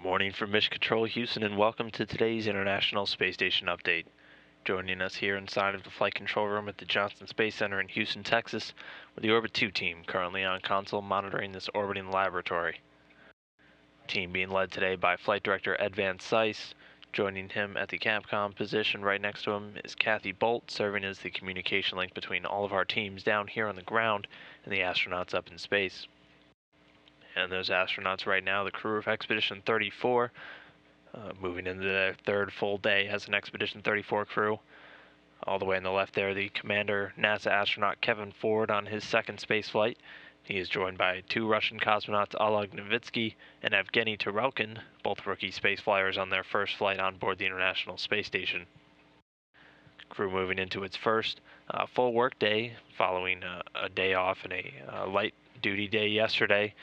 Morning from Mission Control Houston, and welcome to today's International Space Station update. Joining us here inside of the flight control room at the Johnson Space Center in Houston, Texas, with the Orbit 2 team currently on console monitoring this orbiting laboratory. Team being led today by Flight Director Ed Van Cise. Joining him at the Capcom position right next to him is Kathy Bolt, serving as the communication link between all of our teams down here on the ground and the astronauts up in space. And those astronauts right now, the crew of Expedition 34, moving into their third full day as an Expedition 34 crew. All the way on the left there, the commander, NASA astronaut Kevin Ford on his second space flight. He is joined by two Russian cosmonauts, OLEG NOVITSKIY and Evgeny Tarelkin, both rookie space flyers on their first flight on board the International Space Station. Crew moving into its first full work day, following a day off and a light duty day yesterday,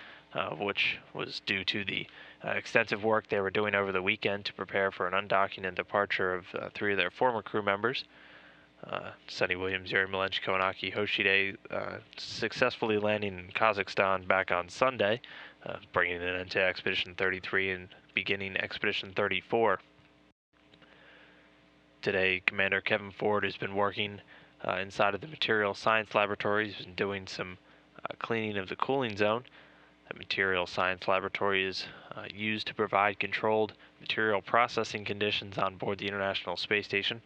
which was due to the extensive work they were doing over the weekend to prepare for an undocking and departure of three of their former crew members. Sunny Williams, Yuri Malenchko, and Aki Hoshide successfully landing in Kazakhstan back on Sunday, bringing it into Expedition 33 and beginning Expedition 34. Today, Commander Kevin Ford has been working inside of the Material Science Laboratory. He's been doing some cleaning of the cooling zone. The Material Science Laboratory is used to provide controlled material processing conditions on board the International Space Station,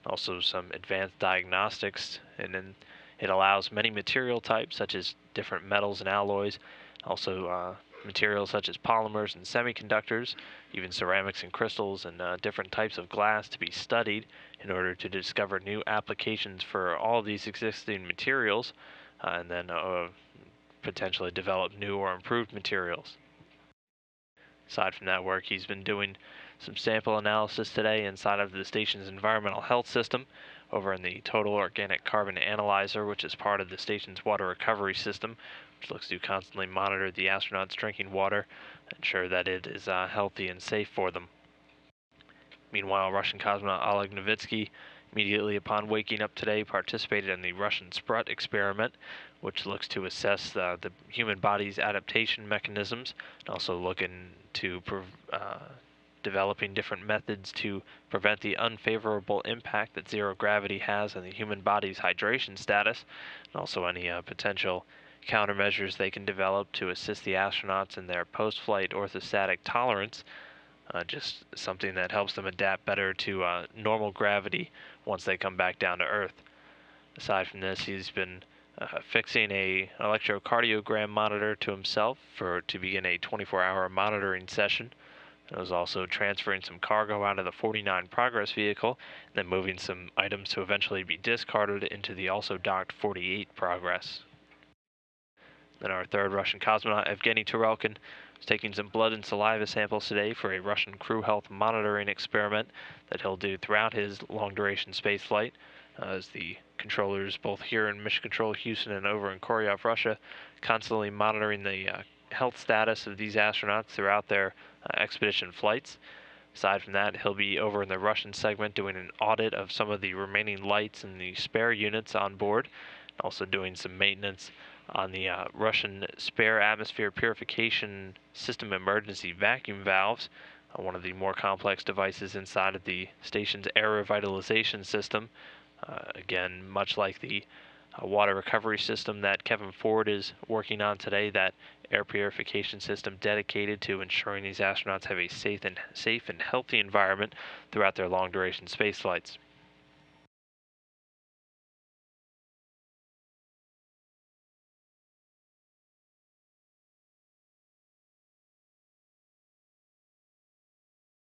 also some advanced diagnostics, and then it allows many material types such as different metals and alloys, also materials such as polymers and semiconductors, even ceramics and crystals and different types of glass to be studied in order to discover new applications for all of these existing materials, and then potentially develop new or improved materials. Aside from that work, he's been doing some sample analysis today inside of the station's environmental health system over in the Total Organic Carbon Analyzer, which is part of the station's water recovery system, which looks to constantly monitor the astronauts' drinking water, ensure that it is healthy and safe for them. Meanwhile, Russian cosmonaut Oleg Novitsky, immediately upon waking up today, participated in the Russian Sprut experiment, which looks to assess the human body's adaptation mechanisms, and also look into developing different methods to prevent the unfavorable impact that zero gravity has on the human body's hydration status, and also any potential countermeasures they can develop to assist the astronauts in their post-flight orthostatic tolerance, just something that helps them adapt better to normal gravity once they come back down to Earth. Aside from this, he's been fixing a electrocardiogram monitor to himself to begin a 24-hour monitoring session. It was also transferring some cargo out of the 49 Progress vehicle, and then moving some items to eventually be discarded into the also docked 48 Progress. Then our third Russian cosmonaut, Evgeny Tarelkin, is taking some blood and saliva samples today for a Russian crew health monitoring experiment that he'll do throughout his long-duration space flight, as the controllers both here in Mission Control Houston and over in Koryov, Russia, constantly monitoring the health status of these astronauts throughout their expedition flights. Aside from that, he'll be over in the Russian segment doing an audit of some of the remaining lights and the spare units on board, also doing some maintenance on the Russian spare atmosphere purification system emergency vacuum valves, one of the more complex devices inside of the station's air revitalization system. Again, much like the water recovery system that Kevin Ford is working on today, that air purification system dedicated to ensuring these astronauts have a safe and healthy environment throughout their long-duration space flights.